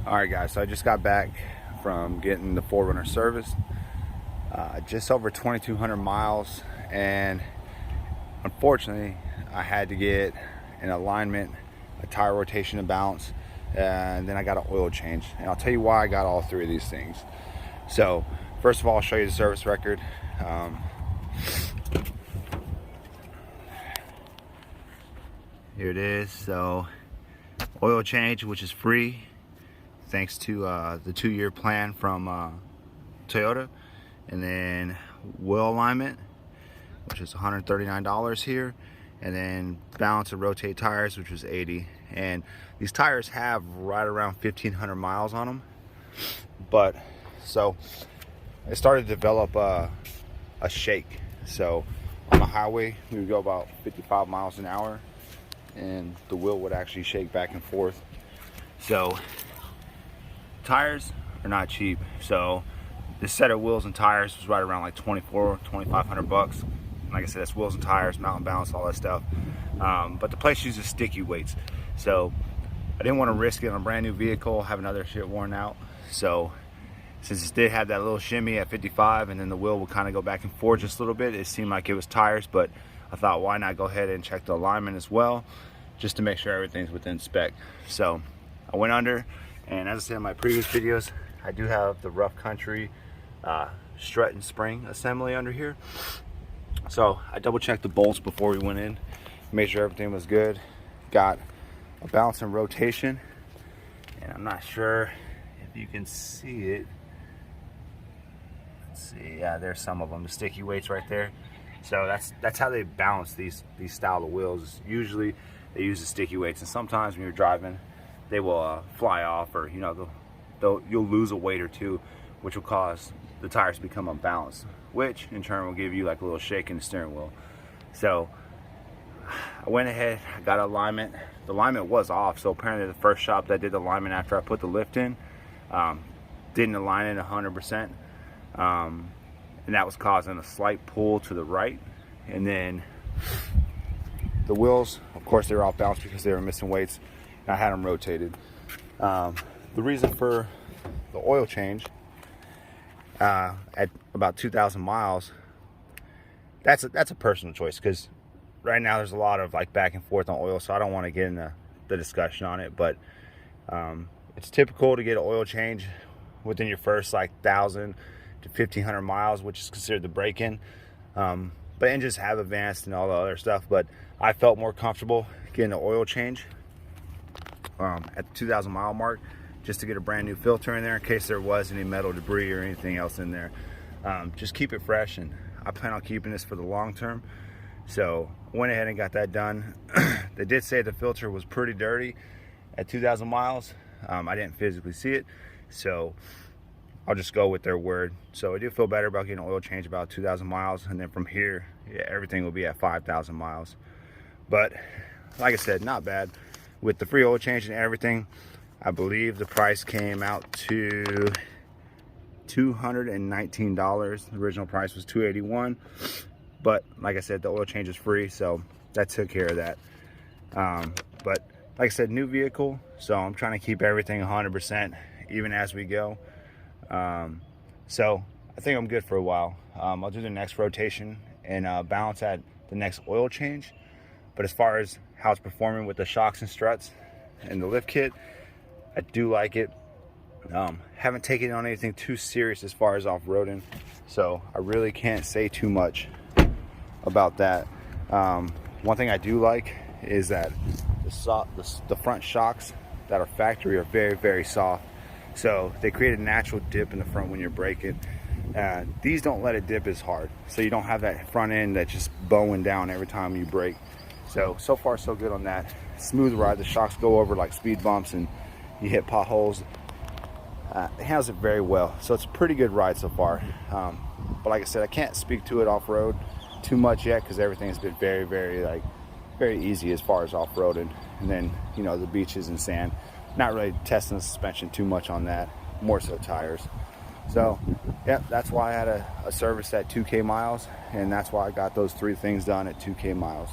Alright guys, so I just got back from getting the 4runner service. Just over 2,200 miles, and unfortunately I had to get an alignment, a tire rotation and balance, and then I got an oil change. And I'll tell you why I got all three of these things. So first of all, I'll show you the service record. Here it is. So oil change, which is free thanks to the 2-year plan from Toyota, and then wheel alignment, which is $139 here, and then balance and rotate tires, which was $80. And these tires have right around 1,500 miles on them, but so I started to develop a shake. So on the highway we would go about 55 miles an hour and the wheel would actually shake back and forth. So tires are not cheap, so this set of wheels and tires was right around like $2,500. Like I said, that's wheels and tires, mountain balance, all that stuff. But the place uses sticky weights, so I didn't want to risk it on a brand new vehicle, having other shit worn out. So since it did have that little shimmy at 55, and then the wheel would kind of go back and forth just a little bit, it seemed like it was tires. But I thought, why not go ahead and check the alignment as well, just to make sure everything's within spec. So I went under, and as I said in my previous videos, I do have the rough country strut and spring assembly under here. So I double checked the bolts before we went in, made sure everything was good. Got a balance and rotation, and I'm not sure if you can see it. Let's see, yeah, there's some of them, the sticky weights right there. So that's how they balance these style of wheels. Usually they use the sticky weights, and sometimes when you're driving they will fly off, or you know, you'll lose a weight or two, which will cause the tires to become unbalanced, which in turn will give you like a little shake in the steering wheel. So I went ahead, I got alignment. The alignment was off, so apparently the first shop that did the alignment after I put the lift in didn't align it 100%, and that was causing a slight pull to the right. And then the wheels, of course, they were off balance because they were missing weights, and I had them rotated. The reason for the oil change at about 2,000 miles, that's a personal choice, because right now there's a lot of like back and forth on oil, so I don't want to get into the discussion on it. But it's typical to get an oil change within your first like 1,000 to 1,500 miles, which is considered the break-in. But engines have advanced and all the other stuff, but I felt more comfortable getting an oil change at the 2,000 mile mark, just to get a brand new filter in there in case there was any metal debris or anything else in there. Just keep it fresh, and I plan on keeping this for the long term. So went ahead and got that done. They did say the filter was pretty dirty at 2,000 miles. I didn't physically see it, so I'll just go with their word. So I do feel better about getting an oil change about 2,000 miles, and then from here, yeah, everything will be at 5,000 miles. But like I said, not bad. With the free oil change and everything, I believe the price came out to $219. The original price was $281, but like I said, the oil change is free, so that took care of that. But like I said, new vehicle, so I'm trying to keep everything 100% even as we go. So I think I'm good for a while. I'll do the next rotation and balance at the next oil change. But as far as how it's performing with the shocks and struts and the lift kit, I do like it. Haven't taken it on anything too serious as far as off-roading, so I really can't say too much about that. One thing I do like is that the front shocks that are factory are very, very soft, so they create a natural dip in the front when you're braking. These don't let it dip as hard, so you don't have that front end that's just bowing down every time you brake. So far so good on that. Smooth ride. The shocks go over like speed bumps and you hit potholes. It handles it very well, so it's a pretty good ride so far. But like I said, I can't speak to it off-road too much yet, because everything's been very, very easy as far as off-roading. And then, you know, the beaches and sand, not really testing the suspension too much on that, more so tires. So yeah, that's why I had a service at 2K miles, and that's why I got those 3 things done at 2K miles.